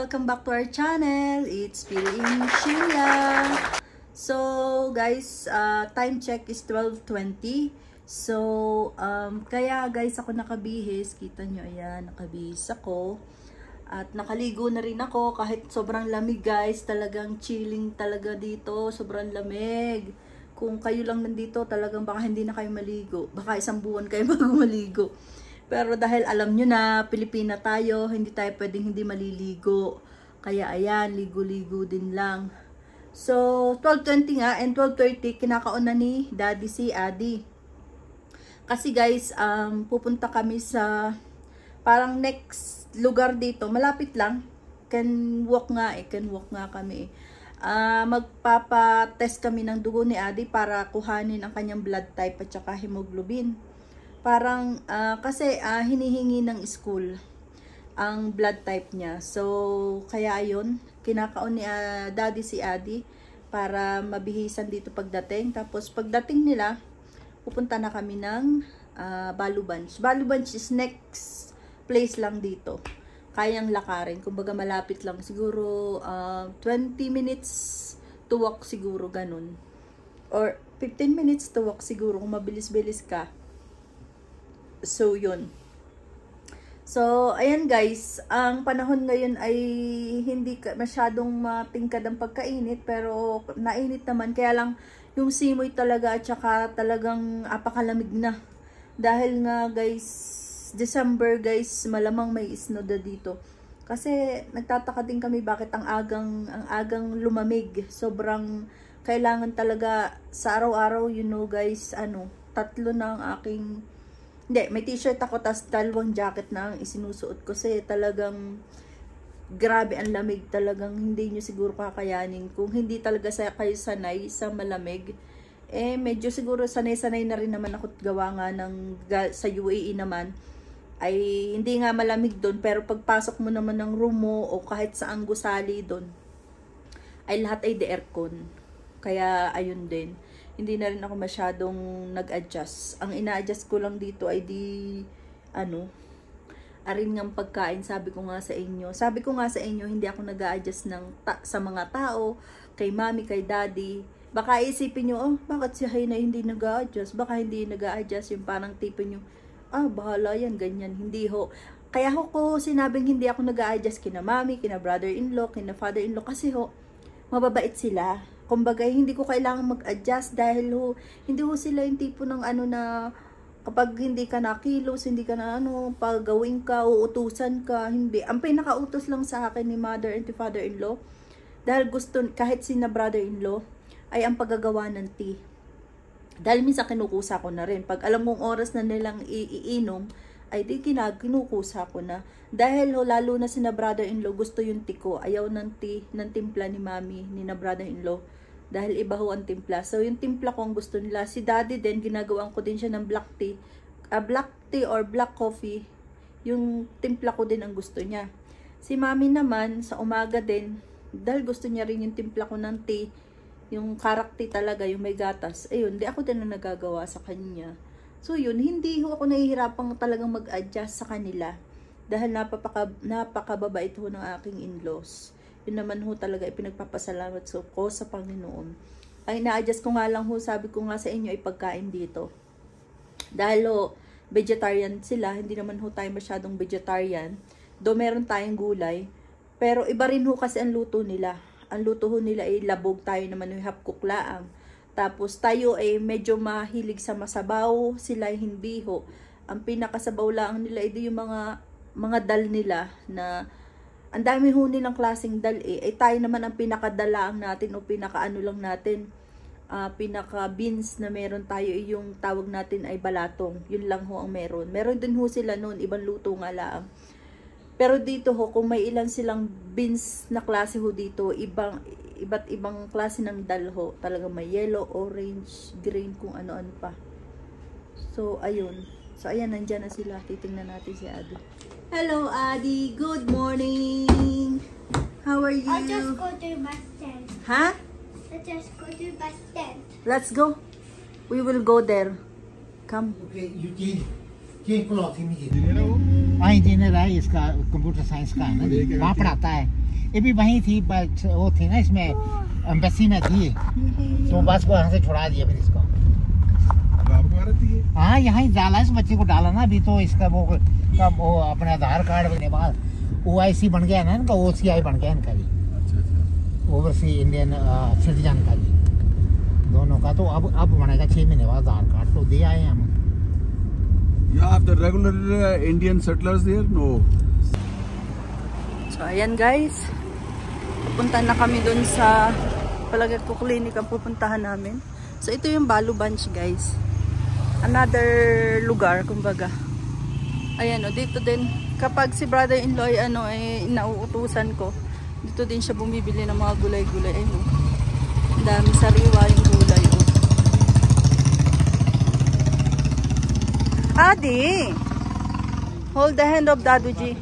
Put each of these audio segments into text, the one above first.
Welcome back to our channel. It's Feeling Sheila. So guys, time check is 12:20. So kaya guys ako nakabihis. Kita nyo, ayan, nakabihis ako. At nakaligo na rin ako kahit sobrang lamig guys. Talagang chilling talaga dito. Sobrang lamig. Kung kayo lang nandito, talagang baka hindi na kayo maligo. Baka isang buwan kayo bago maligo. Pero dahil alam nyo na, Pilipina tayo, hindi tayo pwedeng hindi maliligo. Kaya ayan, ligo-ligo din lang. So, 12:20 nga, and 12:30, kinakaon na ni Daddy si Adi. Kasi guys, pupunta kami sa, parang next lugar dito, malapit lang. Can walk nga kami. Magpapa-test kami ng dugo ni Adi para kuhanin ang kanyang blood type at saka hemoglobin. Parang kasi hinihingi ng school ang blood type niya. So kaya ayun, kinakaon ni Daddy si Adi para mabihisan dito pagdating. Tapos pagdating nila, pupunta na kami ng Balubans. Balubans is next place lang dito. Kayang lakarin, kumbaga malapit lang, siguro 20 minutes to walk siguro, ganun. Or 15 minutes to walk siguro kung mabilis-bilis ka. So, yun. So, ayan guys, ang panahon ngayon ay hindi masyadong matingkad ang pagkainit, pero nainit naman. Kaya lang, yung simoy talaga at saka talagang apakalamig na. Dahil nga guys, December guys, malamang may snow na dito. Kasi nagtataka din kami bakit ang agang lumamig. Sobrang kailangan talaga sa araw-araw, you know guys, tatlo na ang aking... Hindi, may t-shirt ako, tas dalawang jacket na ang isinusuot ko. Kasi talagang grabe ang lamig. Talagang hindi nyo siguro kakayanin. Kung hindi talaga kayo sanay sa malamig, medyo siguro sanay-sanay na rin naman ako gawa nga sa UAE naman. Ay hindi nga malamig doon. Pero pagpasok mo naman ng room mo o kahit saang gusali doon, ay lahat ay de-aircon. Kaya ayun din. Hindi na rin ako masyadong nag-adjust. Ang ina-adjust ko lang dito ay arin ng pagkain. Sabi ko nga sa inyo, hindi ako nag-a-adjust sa mga tao, kay mami, kay daddy. Baka isipin nyo, bakit si Hayna hindi nag-a-adjust? Baka hindi nag-a-adjust, yung parang tipo nyo, bahala yan, ganyan. Hindi ho. Kaya ko sinabing hindi ako nag-a-adjust kina mami, kina brother-in-law, kina father-in-law, kasi mababait sila. Kumbaga, hindi ko kailangan mag-adjust dahil hindi sila yung tipo ng na kapag hindi ka nakilos, hindi ka na pagawin ka, uutusan ka, hindi. Ang pinakautos lang sa akin ni mother and father-in-law, dahil gusto, kahit sina brother-in-law, ay ang paggagawa ng tea. Dahil minsan kinukusa ko na rin. Pag alam mong oras na nilang iinom, ay di kinukusa ko na. Dahil lalo na sina brother-in-law, gusto yung tea ko. Ayaw ng tea, ng timpla ni mami, ni na brother-in-law. Dahil iba ho ang timpla. So, yung timpla ko ang gusto nila. Si daddy din, ginagawaan ko din siya ng black tea. Black tea or black coffee, yung timpla ko din ang gusto niya. Si mami naman, sa umaga din, dahil gusto niya rin yung timpla ko ng tea, yung karak tea talaga, yung may gatas. Ayun, di ako din ang nagagawa sa kanya. So, yun, hindi ho ako nahihirapang talagang mag-adjust sa kanila. Dahil napakababait ho ng aking in-laws. Yun naman ho talaga ipinagpapasalamat ko sa Panginoon. Ay na-adjust ko nga lang ho, sabi ko nga sa inyo ay pagkain dito. Dahil vegetarian sila, hindi naman ho tayo masyadong vegetarian. Do meron tayong gulay, pero iba rin ho kasi ang luto nila. Ang luto ho nila ay labog, tayo naman yung hapkuklaang. Tapos tayo ay medyo mahilig sa masabaw, sila ay hindi ho. Ang pinakasabaw lang nila ay yung mga dal nila na ang dami ho nilang klaseng dal ay tayo naman ang pinakadalaang natin o pinakaano lang natin, pinaka beans na meron tayo yung tawag natin ay balatong. Yun lang ho ang meron. Meron din ho sila noon, ibang luto nga lang. Pero dito ho, kung may ilan silang beans na klase ho dito, iba't ibang klase ng dal ho. Talaga may yellow, orange, green, kung ano-ano pa. So, ayun. So, ayan, nandyan na sila. Titingnan natin si Adi. Hello, Adi. Good morning. How are you? I'll just go to bus stand. Huh? I'll just go to bus stand. Let's go. We will go there. Come. Okay, ये क्लॉथ ही नहीं है। हाँ इंजीनियर है, इसका computer science का है ना, वहाँ पढ़ाता है। ये भी वहीं थी वो थी ना इसमें एम्बेसी में थी तो बस को यहाँ से छुड़ा दिया फिर इसको हाँ यहाँ ही डाला इस बच्चे को डाला ना अभी तो इसका वो अपने आधार कार्ड बनने बाद OIC बन गया ना इनका OCI बन गया इनका भी ओवरसी इंडियन सिटीजन का भी दोनों का तो अब बनेगा 6 महीने बाद आधार कार्ड तो दे आए हम You have the regular Indian settlers there? No. So ayan guys, pupunta na kami dun sa palagay ko clinic ang pupuntahan namin. So ito yung Balu Bunch guys, another lugar kumbaga. Ayan o, dito din kapag si brother-in-law ay nauutusan ko, dito din siya bumibili ng mga gulay-gulay. Ayun o, ang dami sariwa yung gulay o. Adi, hold the hand of Daduji.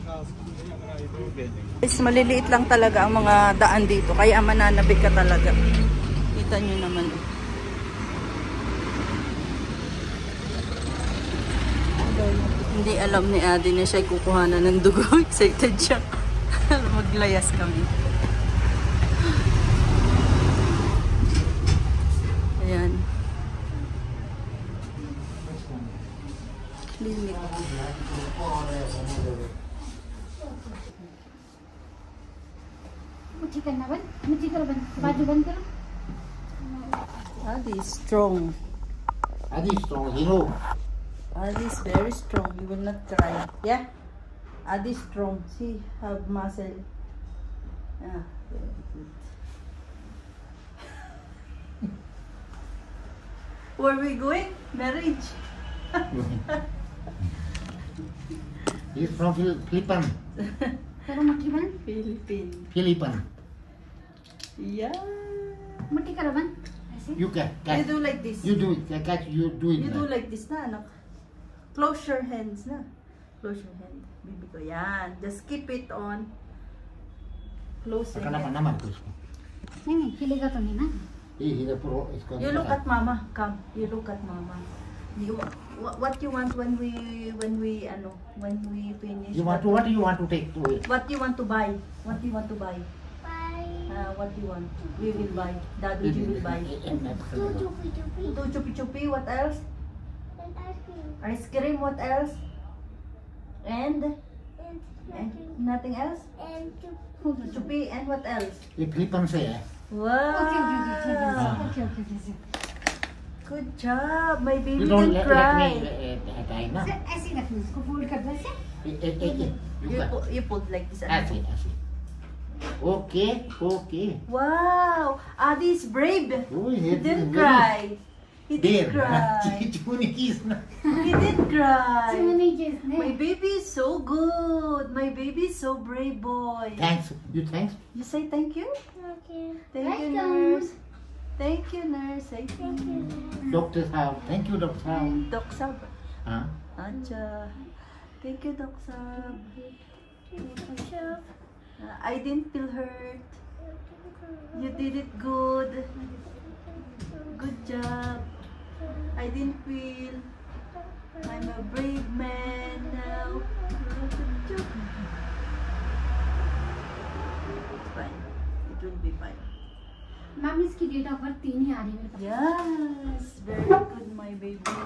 Is maliliit lang talaga ang mga daan dito, kaya mananabig ka talaga. Kita nyo naman. Hindi alam ni Adi na siya'y kukuhanan ng dugo. Excited siya. Maglayas kami. Ayan. Clinic. मुट्ठी करना बंद, मुट्ठी करो बंद, बाजू बंद करो. Adi is strong. Adi strong hero Adi is very strong. You will not cry. Yeah? Adi is strong. See, have muscle. Yeah. Very good. Where are we going? Marriage. he's from Philippines करो मुट्ठी बंद, Philippines. Yeah. मुट्ठी करो बंद. ऐसे. you can You catch do like this. you do it catch you do it You do like this na, anak. Close your hands na. Close your hand. Bibi ko. Yan. Just keep it on. Close your hand. naman ko इसको नहीं नहीं हिलेगा तो नहीं ना. ये पूरा इसको You look at mama. Come. You look at mama. You, what you want when we finish? you want to what you want to take to it What you want to buy? What you want to buy? Bye. What you want? We will buy. Daddy will buy. Two chupi chupi. Two chupi chupi. What else? And ice cream. Ice cream. What else? And And nothing else? and chupi. Chupi and what else? ये Philippines से है Wow. Okay. Good job. My baby you don't didn't let cry. me time ना सर ऐसे रखना इसको फोल्ड कर दो ऐसे. You put like this. ऐसे okay okay Wow. Adi is brave. oh He didn't cry. He didn't cry. चुनी किस ना He didn't cry. चुनी किसने? My baby is so good. My baby is so brave boy. thanks you thanks You say thank you? Okay. Thank you, Welcome. nurse. Thank you, nurse. Thank you. doctor साहब thank you doctor साहब Doc Sab. हाँ Acha. Thank you, Doc Sab. I didn't feel hurt. You did it good. Good job. I didn't feel. I'm a brave man now. It's fine. It will be fine. मामी इसकी date of birth 3 ही आ रही है. Yes, very good, my baby.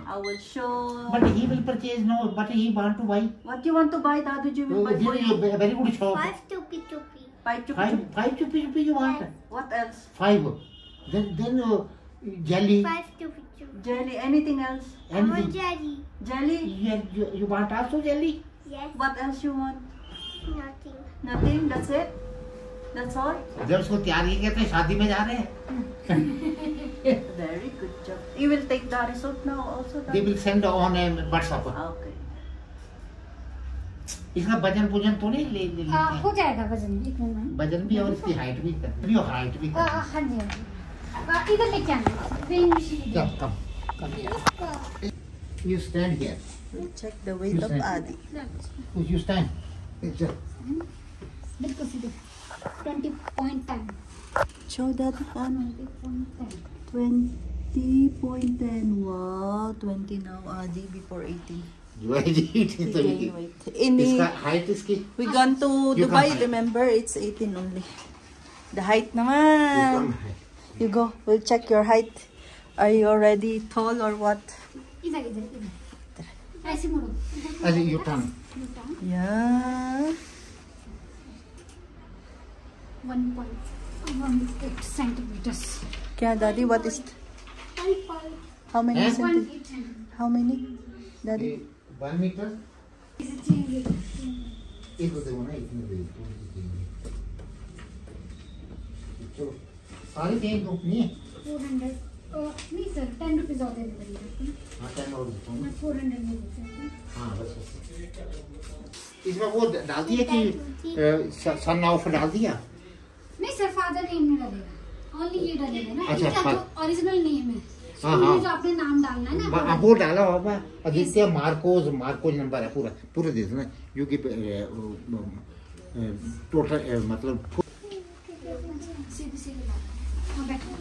I will show. but he will purchase no but he want to buy What you want to buy, Daduji will buy for you. very good shop Five chupi chupi. Five chupi chupi. five chupi you want What else? five then jelly Five chupi chupi. Jelly. Anything else? I want anything jelly. Jelly. you want also jelly Yes. What else you want? Nothing. Nothing. That's it. That's all. जब उसको तैयार किया कहते हैं शादी में जा रहे हैं Very good job. You will take the result now also. they will send on WhatsApp Okay. इसका वजन पूजन तो नहीं ले लेते हैं हो जाएगा वजन. एक मिनट. वजन भी और इसकी हाइट भी करते हैं हाइट भी करते हैं हाँ जी हाँ जी. इधर लेके आना. Weighing machine. come here you stand here We'll check the weight of Adi. you stand बिल्कुल सीधे. 20.10. Show that on 20.10. Wow, 20 now, Adi, before 18. You are eating the Gain weight. Ini, इसका height इसकी we gone to You Dubai, come. remember? It's 18 only. The height कम naman. है. You go, we'll check your height. Are you already tall or what? इधर इधर इधर ऐसे मुड़ो अरे you turn. Yeah. 1.18 centimeters. Kya, Daddy, what is... How many Eh? centimeters? How many? Daddy? 1 meter. एक होते हो ना इतने दे चलो सारी चेंज कंपनी है 400 नहीं सर 10 रुपीज और दे दीजिए हाँ 10 और देता हूँ 400 में देते हैं हाँ बस इसमें वो डाल दिया कि सन ऑफ डाल दिया नहीं सर फादर नेम नहीं डालेगा ओनली ये डालेगा ना अच्छा, ये जो ओरिजिनल नेम है हाँ, ये हाँ। जो आपने नाम डालना है ना अब वो डाला होगा आदित्य मार्कोज नंबर है पूरा पूरा दे देना यू की टोटल मतलब सीधे सीधे हाँ बैठो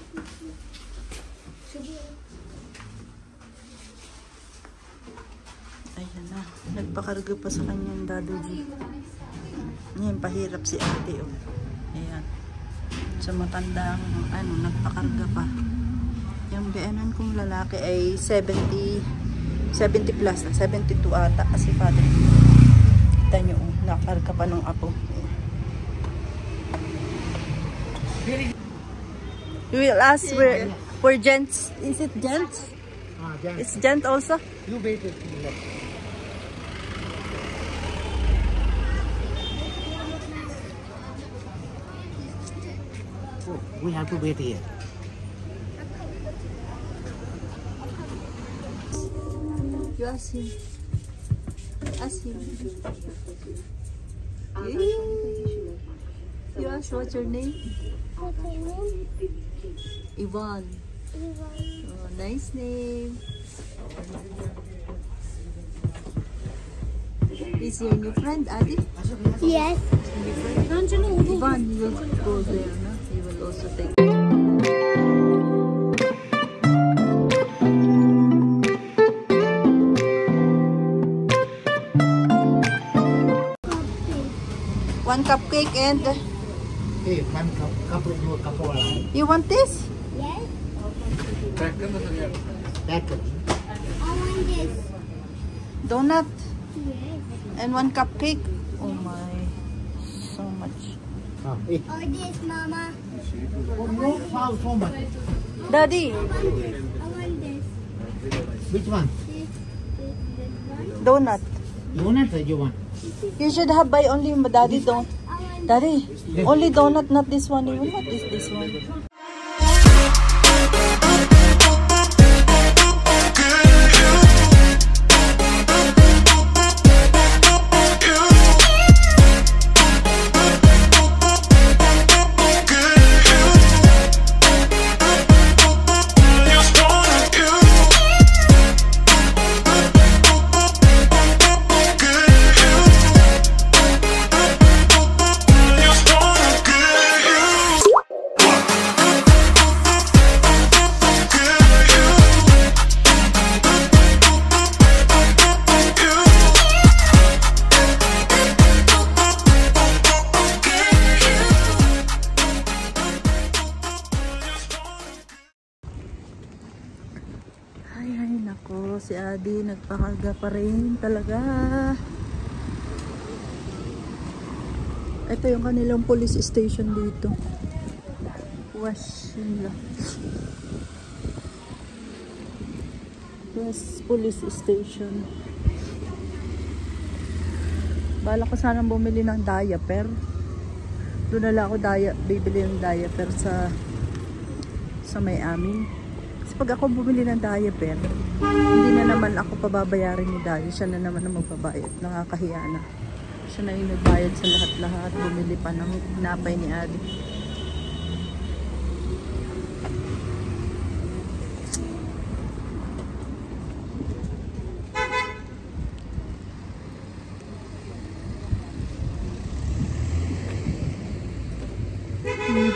Ayan na. Nagpakarga pa sa kanyang Daddy G. Ngayon, pahirap si ate. Oh. Ayan. Sa matandang, nagpakarga pa. Yung biyanan kong lalaki ay 70 plus na. 72 ata. Kasi father. Kita nyo, nakakarga pa ng apo. You will ask where gents. Is it gents? हाँ जान It's gent also? You wait we have to wait here You ask him. Ask him. You ask what's your name? Ivan. Oh, nice name. Is your new friend, Adi? Yes. Ivan, you will go there, no? You will also take. One cupcake and hey one cup your cup वाला है you want this? Yes. Pack करना सर यार पैक कर I want this. Donut Yes. and one cupcake. Oh my, so much. हाँ एक Or this, Mama. so much Daddy, I want this. which one This one. donut. you want it you want You should have buy only Daddy don't. I want Daddy, only donut, not this one. You want this one? Ay, nako, si Adi nagpakarga pa rin talaga. Ito yung kanilang police station dito. West Police Station. Bala ko sanang bumili ng diaper. Doon na lang ako bibili ng diaper sa may amin. Kasi pag ako bumili ng diaper, hindi na naman ako pababayarin ni Daddy. Siya na naman ang magbabayad. Nakakahiya na. Siya na yung nagbayad sa lahat-lahat. Bumili pa ng napay ni Adi.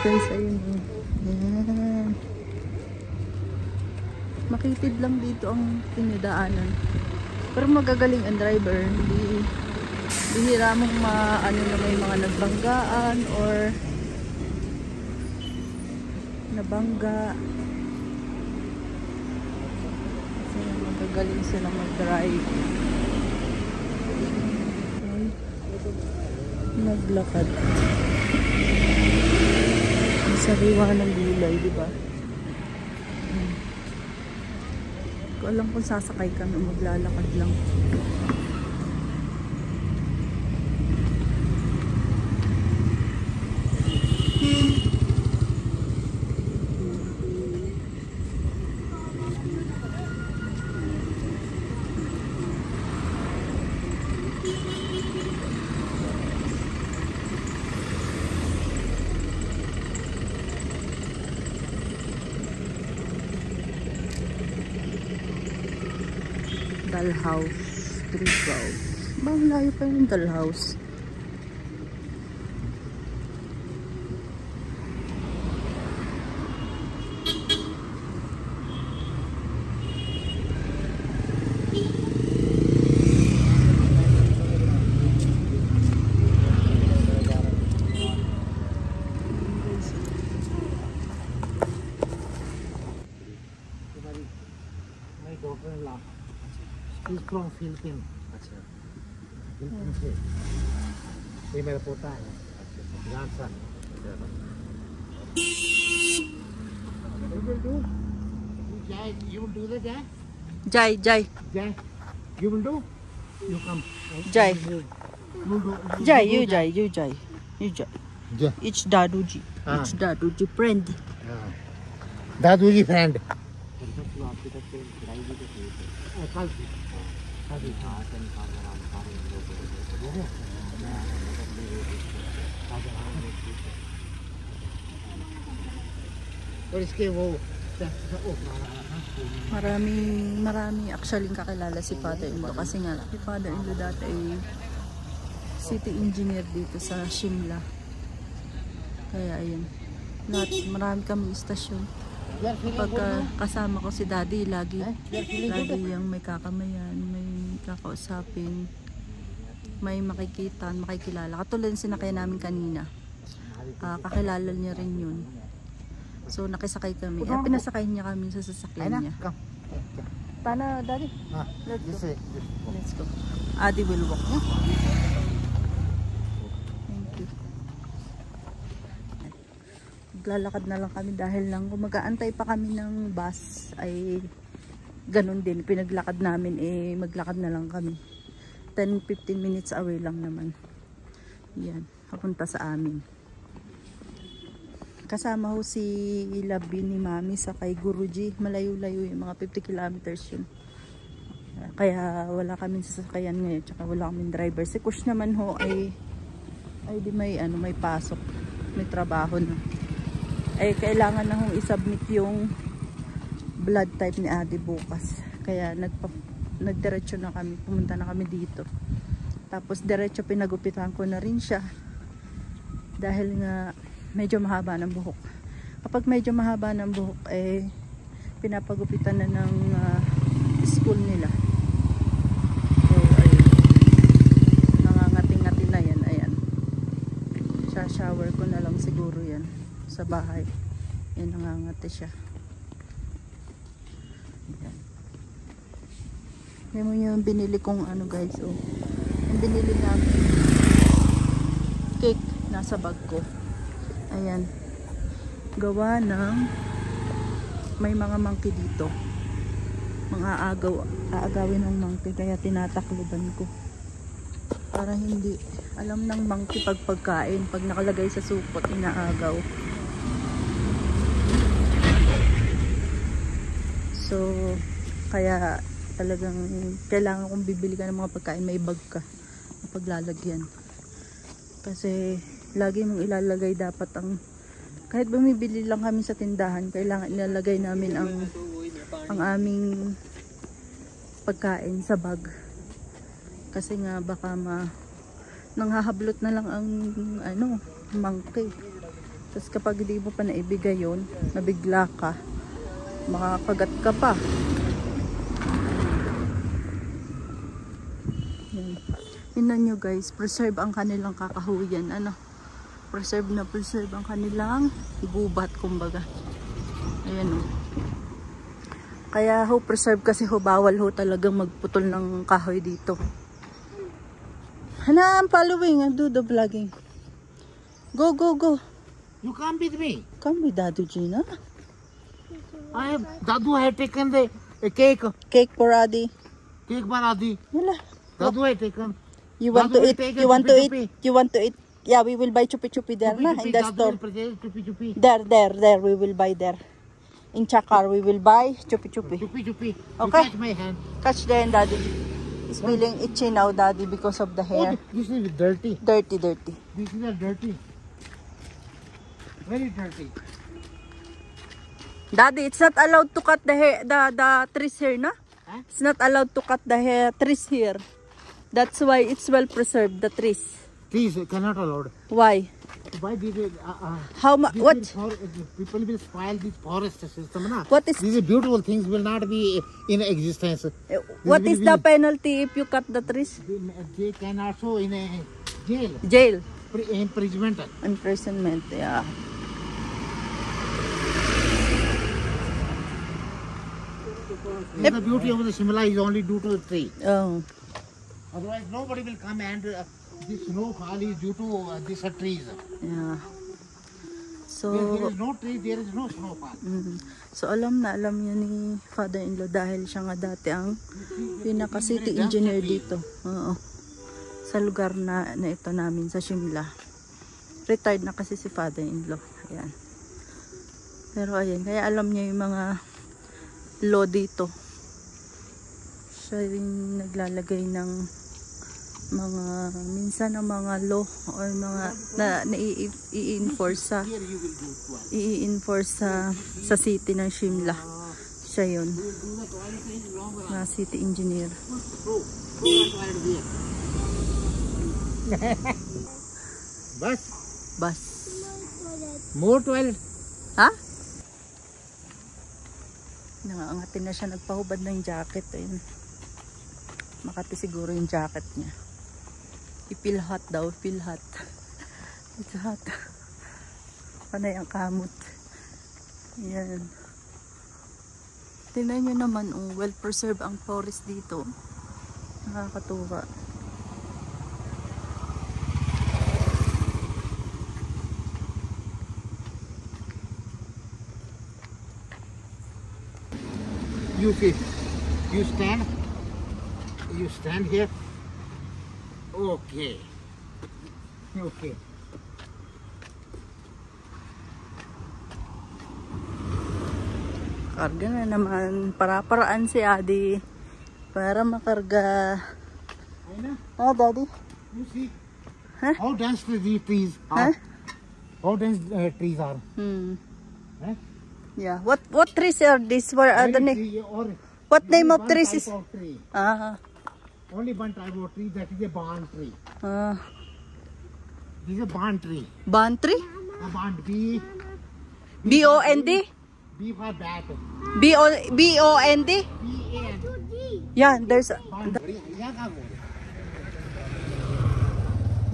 Guys, ayun. Yan. Makitid lang dito ang pinadaanan. Pero magagaling ang driver. Hindi bihira mong ano na may mga nagbanggaan or nabangga. Kasi magagaling sila mag-drive. Naglakad. Ang sariwa ng gulay, di ba? Hindi ko alam kung sasakay kami, maglalakad lang. Dalhouse 312. Bang layo pa yung Dalhouse. My daughter-in-law. She's from Philippines. अच्छा. Philippines से. ये मेरा पोता है. grandson. You will do. Jai, you will do that, Jai? Jai, Jai. Jai, you will do. You come. Jai. You will do. Jai, you Jai, you Jai. You Jai. Jai. It's Daduji. Ah. It's Daduji friend. दादूजी friend. और इसके वो Marami actually kakilala si father-in-law kasi nga si father-in-law dati ay city engineer dito sa Shimla. Kaya ayun. Marami kami istasyon. Pag kasama ko si daddy, lagi yung may kakamayan, may kakausapin, may makikita, makikilala. Katulad ng sinakay namin kanina. Kakilala niya rin yun. So nakisakay kami. Pinasakay niya kami sa sasakyan niya. Tana, daddy. Let's go. Let's go. Adi will walk. Thank you. Maglalakad na lang kami dahil lang kung mag-aantay pa kami ng bus ay ganun din. Pinaglakad namin maglakad na lang kami. 10-15 minutes away lang naman. Yan. Papunta sa amin. Kasama ho si Labi ni Mami sa kay Guruji. Malayo-layo yung mga 50 kilometers yun. Kaya wala kaming sasakyan ngayon. Tsaka wala kaming driver. Si Kush naman ho ay di may pasok. May trabaho na. Kailangan na hong isubmit yung blood type ni Ate bukas. Kaya nagdiretso na kami. Pumunta na kami dito. Tapos diretso pinagupitan ko na rin siya. Dahil nga medyo mahaba ng buhok. Kapag medyo mahaba ng buhok, pinapagupitan na ng school nila. So, ayun. Nangangati-ngati na yan. Ayan. Shower ko na lang siguro yan sa bahay. Yan, nangangati siya. Ayan. Yan mo yung binili kong guys. Oh. Yung binili namin cake nasa bag ko. Ayan. Gawa ng may mga monkey dito. Mga aagawin ng monkey. Kaya tinatakluban ko. Para hindi alam ng monkey pagkain. Pag nakalagay sa supot, inaagaw. So, kaya talagang kailangan kong bibili ka ng mga pagkain. May bag ka na paglalagyan. Kasi lagi mong ilalagay dapat kahit bumibili lang kami sa tindahan, kailangan ilalagay namin ang aming pagkain sa bag. Kasi nga baka nanghahablot na lang ang monkey. Tapos kapag hindi mo pa naibigay yun, nabigla ka, makakagat ka pa. Yan. Tingnan nyo guys, preserve ang kanilang kakahuyan. Ano? Preserve na preserve ang kanilang gubat, kumbaga. Ayan o. Kaya ho, preserve kasi ho, bawal ho talagang magputol ng kahoy dito. Hana, I'm following. I do the vlogging. Go, go, go. You come with me. Come with Dadu Gina. Dadu had taken the cake. Cake for Adi. Cake for Adi. Yala. Dadu had taken. You want Dadu to will eat? take a You want to eat? chupi-chupi. You want to eat? Yeah, we will buy chupi-chupi there na, in the store. Chupi. There, we will buy there. In Chakar, we will buy chupi-chupi. Chupi. Okay. You catch my hand. Catch the hand, Daddy. It's feeling itchy now, Daddy, because of the hair. Oh, this is dirty. Dirty. This is dirty. Very dirty. Daddy, it's not allowed to cut the hair, the trees here, na? Huh? It's not allowed to cut the hair trees here. That's why it's well preserved, the trees. Trees cannot allowed. Why? Why did it? How much? What? People will spoil this forest system, na? What is? These beautiful things will not be in existence. What is the penalty if you cut the trees? They can also in a jail. Jail. Imprisonment. Imprisonment, yeah. The beauty of the Shimla is only due to the tree. Oh. Otherwise, nobody will come and this snowfall is due to these trees. Yeah. Where So, there is no tree, there is no snowfall. so alam niya ni father-in-law dahil siya nga dati ang pinaka-city engineer dito. Oo. Sa lugar na ito namin, sa Shimla. Retired na kasi si father-in-law. Ayan. Pero ayan, kaya alam niya yung mga law dito. Siya rin naglalagay ng mga minsan ng mga law or mga na i-enforce sa sa city ng Shimla. Siya yun. Na city engineer. Bus. More 12. Ha? Nangangatin na siya, nagpahubad ng jacket. Ayun. Makati siguro yung jacket niya. I-feel hot daw, feel hot. It's hot. Panay ang kamot. Ayan. Tingnan nyo naman, well preserved ang forest dito. Nakakatuwa. You see, you stand here. Okay. Karga na naman. Para-paraan si Adi. Para makarga. Ah, Daddy? You see, Huh? how dense these trees are. Huh? How dense trees are. Huh? Yeah. What trees are these? Where are the name? What name of trees is? Tree. Only Only one type of tree, that is a bond tree. This is a bond tree. Bond tree? A bond, B. B-O-N-D? B for bat. B-O-N-D? B-A-N. Yeah, there's a... Bond tree. Yan ka mo.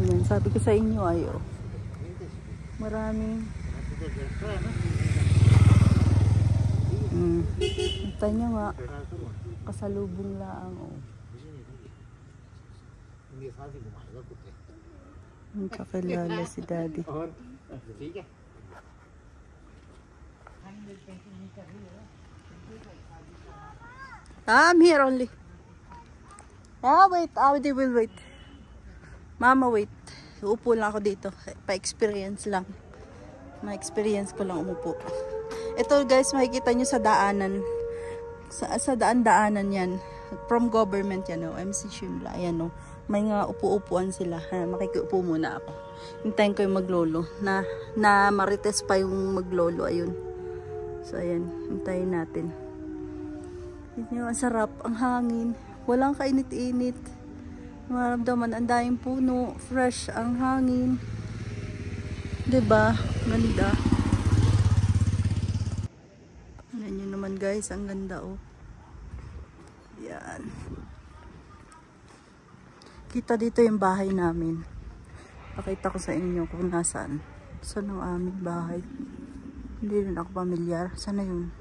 Yan, sabi ko sa inyo, ayo. Maraming... Antay nyo nga. Kasalubong lang, oh. Ang kakilala si Daddy. I'm here only. Wait. They will wait. Mama, wait. Uupo lang ako dito. Pa-experience lang. Ma-experience ko lang umupo. Ito guys, makikita nyo sa daanan. Sa daan-daanan yan. From government yan, oh. MC Shimla. Ayan, oh. May nga upo-upuan sila. Makikiupo muna ako. Hintayin ko yung maglolo. Na marites pa yung maglolo. Ayun. So, ayan. Hintayin natin. Ang sarap. Ang hangin. Walang kainit-init. Maramdaman ang daming puno. Fresh ang hangin. Diba? Ganda. Ayan nyo naman guys. Ang ganda, oh. Yan. Kita dito yung bahay namin. Pakita ko sa inyo kung nasaan. Saan ang aming bahay? Hindi rin ako pamilyar. Sana yun?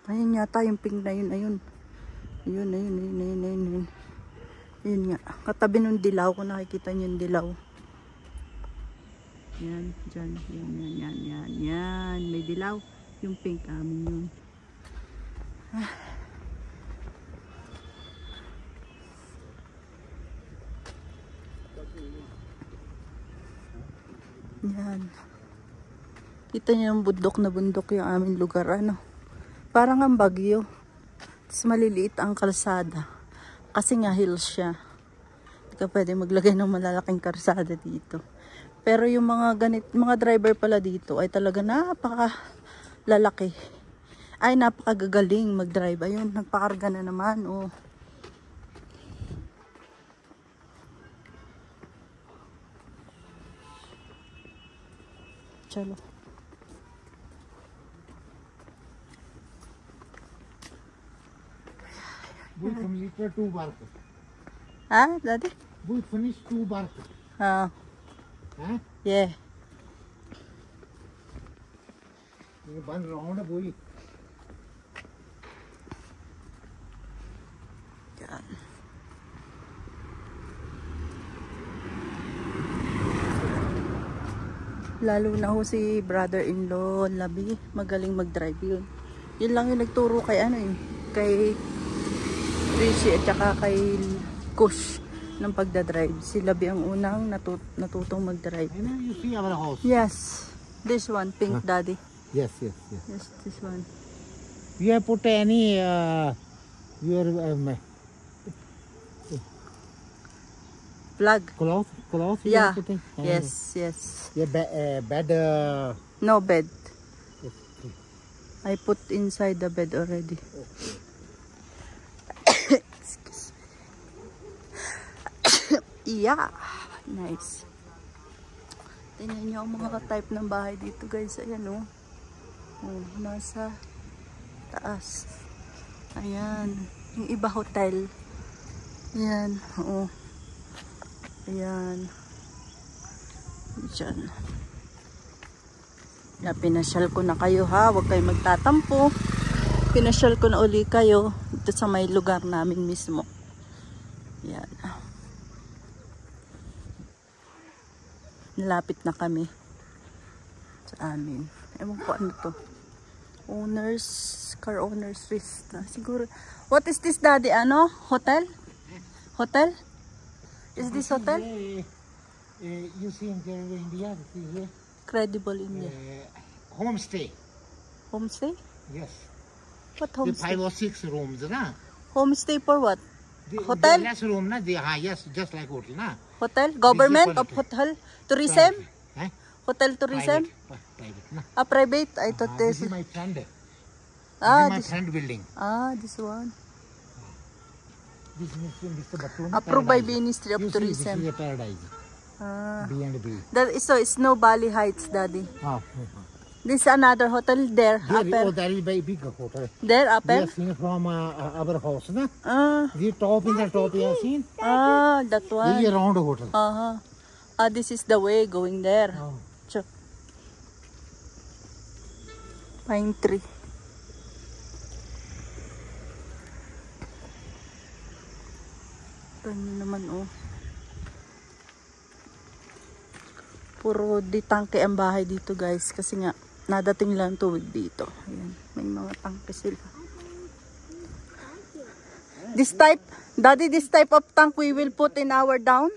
Ayun yata yung pink na yun. Ayun. Ayun. Yun nga. Katabi nung dilaw. Kung nakikita nyo yung dilaw. Yan. Dyan. Yan. May dilaw. Yung pink amin yun. Yan. Kita niyo yung bundok na bundok yung aming lugar. Ano? Parang ang Bagyo. Tapos maliliit ang kalsada. Kasi nga hills siya. Hindi ka pwede maglagay ng malalaking kalsada dito. Pero yung mga driver pala dito ay talaga napaka lalaki. Ay napakagagaling mag-drive. Ayun, nagpakarga na naman. Oh. Chalo. We completed 2 work. Ah, Daddy? We finished 2 work. Ah, Huh? yeah. ये बंद राउंड है वही. Yan. Lalo na ho si brother-in-law, Labi, magaling mag-drive yun. Yun lang yung nagturo kay kay Rishi at saka kay Kush ng pagdadrive. Si Labi ang unang natutong mag-drive. You know, you see our house. Yes, this one, pink daddy. Yes. Yes, this one. You have put any your Plug. cloth? You Yeah. have put in? Yes. Your bed. No bed. Okay. I put inside the bed already. Excuse me. Yeah. Nice. Tingnan nyo ang mga type ng bahay dito guys. Ayan oh. Oh, nasa taas. Ayan. Yung iba hotel. Ayan. Oo. Ayan. Diyan. Pinasyal ko na kayo ha. Huwag kayo magtatampo. Pinasyal ko na uli kayo dito sa may lugar namin mismo. Ayan. Nalapit na kami sa amin. Ewan ko ano to. Car owners list. Siguro. What is this daddy? Ano? Hotel? Hotel? Is this hotel? You see in India, this is here. Credible India. Homestay. Homestay? Yes. What The homestay? 5 or 6 rooms, na? Homestay for what? The Hotel? less room, na? Yes, just like hotel, na? Hotel? Government of quality. hotel? Tourism? Eh? Hotel tourism? Private, na? Ah, private? I thought This this. is my friend. This Ah, is my this. friend building. Ah, this one. This is Mr. Batu. Approved by Ministry of You see, Tourism. this is a paradise. Ah. B&B. That is so Snow Valley Heights, daddy. Oh, This is another hotel there. there Upper. is very big hotel. There, We have upper. seen from our house, na? Ah, The top in the top, you have seen? that This is one. a round hotel. Ah, this is the way going there. Oh. Check. Pine tree. Ito naman oh. Puro di tangke ang bahay dito guys. Kasi nga, nadating lang tubig dito. Ayan, may mga tangke sila. This type, daddy, this type of tank we will put in our down?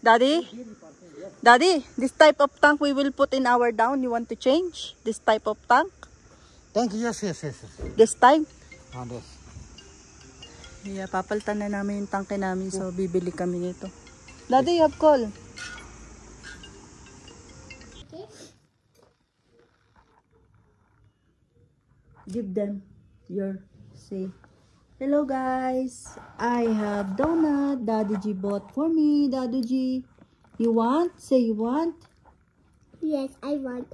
Daddy? Daddy, this type of tank we will put in our down. You want to change this type of tank? Thank you, yes. This time? Oh, yes. Yeah, papalitan na namin yung tangke namin. So, bibili kami nito. Daddy, you have call. Give them your say. Hello guys, I have donut. Daddy G bought for me. Daddy G, you want? Say you want? Yes, I want.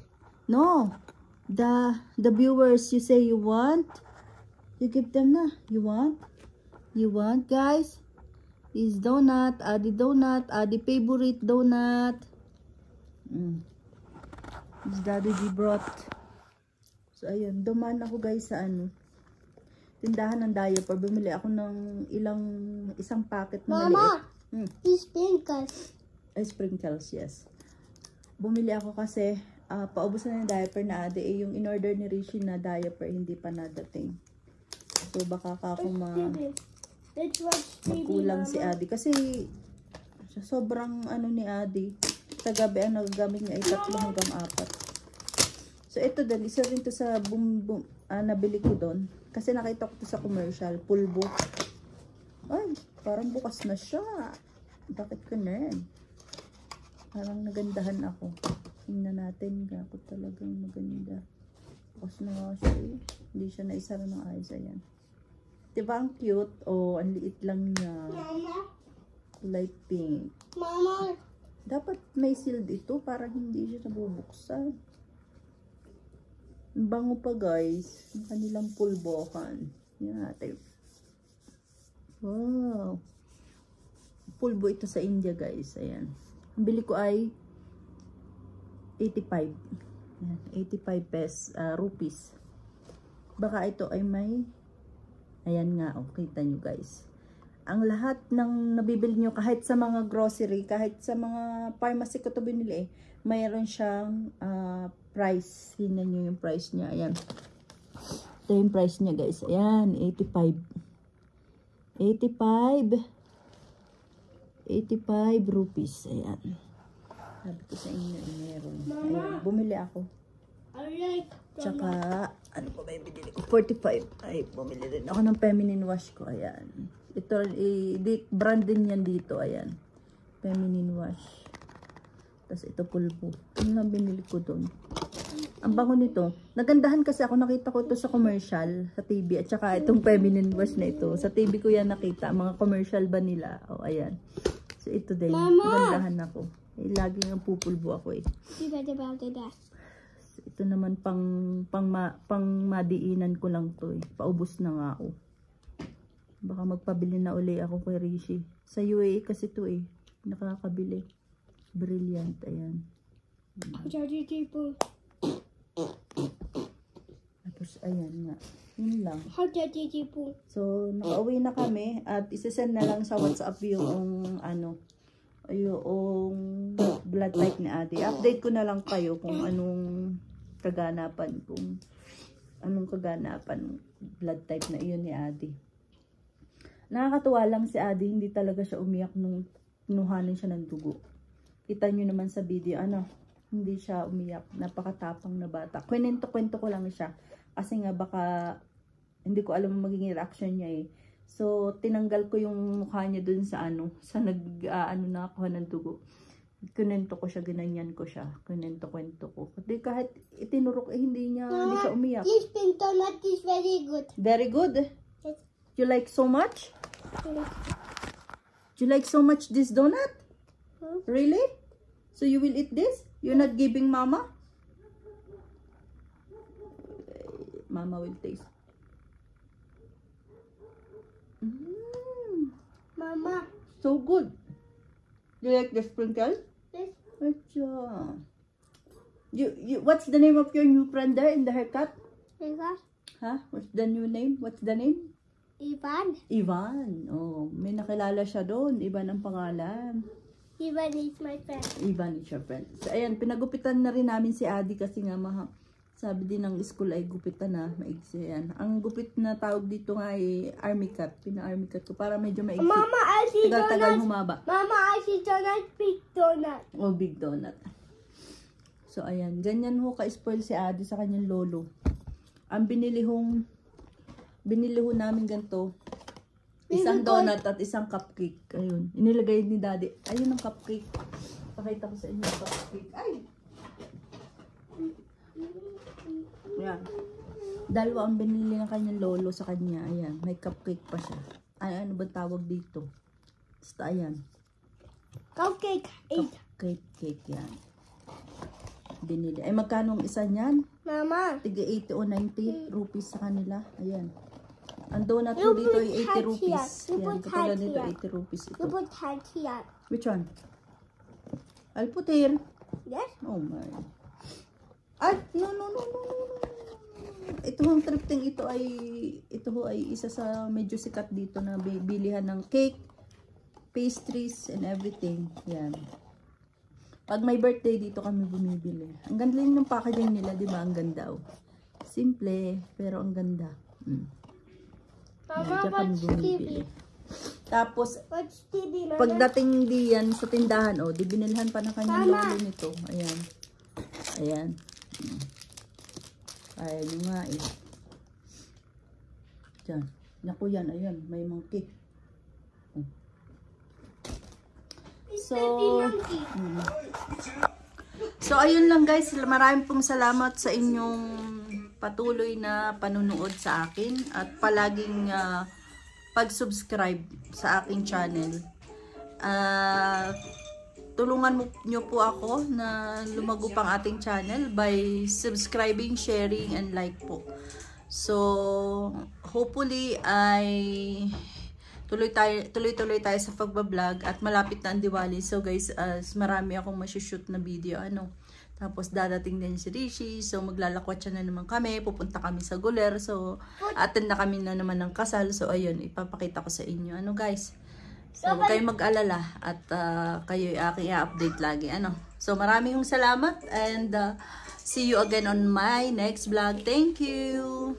No, the viewers, you say you want. You give them na. You want? You want, guys? Is donut, Adi favorite donut. Is Daddy brought. So ayun, dumaan ako guys sa ano, tindahan ng diaper. Bumili ako ng isang packet na maliit. Sprinkles. Ay, sprinkles, yes. Bumili ako kasi paubos na ng diaper na Adi. Yung in-order ni Rishi na diaper hindi pa nadating. So baka ako magkulang si Adi kasi sobrang ano ni Adi, sa gabi ang nagagamit niya ay 3 hanggang 4. So ito din, isa rin to sa nabili ko doon kasi nakita ko to sa commercial, pulbo. Ay, parang bukas na siya. Bakit ko na yan? Parang nagandahan ako. Tingnan natin, ako talagang maganda. Bukas na nga siya eh. Hindi siya naisara ng ayos. Ayan. Diba ang cute? Oh, ang liit lang niya. Light pink. Mama. Dapat may sealed ito para hindi siya nabubuksan. Ang bango pa guys. Ang kanilang pulbokan. Yan natin. Wow. Pulbo ito sa India guys. Ayan. Ang bili ko ay 85. Ayan, 85 rupees. Baka ito ay may, ayan nga, oh, kita nyo guys. Ang lahat ng nabibili nyo, kahit sa mga grocery, kahit sa mga pharmacy ko ito binili, mayroon siyang price. Hinan nyo yung price niya. Ayan. Ito yung price niya guys. Ayan, 85. 85 rupees. Ayan. Sabi ko sa inyo, meron. Ayan, bumili ako. Tsaka, ano ba yung binili ko? 45. Ay, bumili din ako ng feminine wash ko. Ayan. Ito, brand din yan dito. Ayan. Feminine wash. Tapos ito pulbo. Ano lang binili ko doon? Ang bango nito. Nagandahan kasi ako. Nakita ko ito sa commercial. Sa TV. At saka itong feminine wash na ito. Sa TV ko yan nakita. Mga commercial ba nila? O, ayan. So, ito din. Nagandahan ako. Eh, lagi nga pupulbo ako eh. Ito naman pang madiinan ko lang to eh. Paubos na nga ako. Baka magpabili na uli ako kay Rishi. Sa UAE kasi to eh. Nakakabili. Brilliant. Ayan. Tapos ayan nga. Yun lang. So nakauwi na kami at isesend na lang sa WhatsApp yung ano, yung blood type ni Ate. Update ko na lang kayo kung anong kaganapan, blood type na iyon ni Ate. Nakakatuwa lang si Ate, hindi talaga siya umiyak nung kinuhanin siya ng dugo. Kita nyo naman sa video, hindi siya umiyak. Napakatapang na bata. Kwento ko lang siya. Kasi nga baka, hindi ko alam magiging reaction niya eh. So, tinanggal ko yung mukha niya dun sa sa nakakuha ng dugo. Kunento ko siya, ginanyan ko siya. Kwento ko. Kasi kahit itinurok hindi siya umiyak. This pink donut is very good. Very good? Yes. You like so much? You like so much this donut? Really? So you will eat this? You're not giving Mama? Mama will taste. Mama. So good. You like the sprinkle? Yes. Acha. What's the name of your new friend there in the haircut? Huh? What's the new name? What's the name? Ivan. Ivan. Oh, may nakilala siya doon. Ivan ang pangalan. Ivan is my friend. Ivan is your friend. So, ayan, pinagupitan na rin namin si Adi kasi nga sabi din ng school ay gupitan na, maigsi yan. Ang gupit na tawag dito nga ay army cut. Pina-army cut ko para medyo maigsi. Mama, I see Tagal-tagal donut. humaba. Mama, I see donut, big donut. Oh, big donut. So, ayan. Ganyan ho ka-spoil si Adi sa kanyang lolo. Ang binili ho namin ganito. Isang donut at isang cupcake. Ayun. Inilagay ni Daddy. Ayun ang cupcake. Pakita ko sa inyo yung cupcake. Ay! Ayan. Dalawa ang binili ng kanyang lolo sa kanya. Ayan. May cupcake pa siya. Ay, ano ba tawag dito? Basta ayan. Cupcake. Cake yan. Binili. Ay, magkano ang isa niyan? Mama. Tiga 80 o 90 rupees sa kanila. Ayan. Ang donut po dito ay 80 rupees. Yan, katulad nito 80 rupees ito. You put heart here. Which one? I'll put here. Yes? Oh my. Ay, no. Ito ang thrifting ito ay isa sa medyo sikat dito na bilihan ng cake, pastries, and everything. Yan. Pag may birthday dito kami bumibili. Ang ganda rin ng packaging nila, di ba? Ang ganda. Oh. Simple, pero ang ganda. Yan, dyan kami bumibili. Tapos, What's TV, Mama? pagdating diyan sa tindahan, oh, di binilhan pa ng kanyang lolo nito. Ayan. Ayan. Ayan yung nga eh. Diyan. Naku yan, ayan. May monkey. Oh. So, so ayun lang guys. Maraming pong salamat sa inyong patuloy na panunood sa akin. At palaging pag-subscribe sa aking channel. Tulungan nyo po ako na lumago pang ating channel by subscribing, sharing, and like po. So, hopefully ay tuloy-tuloy tayo sa pagbablog at malapit na ang Diwali. So guys, marami akong masushoot na video. Tapos dadating din si Rishi. So maglalakwat siya na naman kami. Pupunta kami sa Guler. So attend na kami na naman ng kasal. So ayun, ipapakita ko sa inyo. Guys? So huwag kayong mag-alala at kayo aking i-update lagi. So maraming salamat and see you again on my next vlog. Thank you!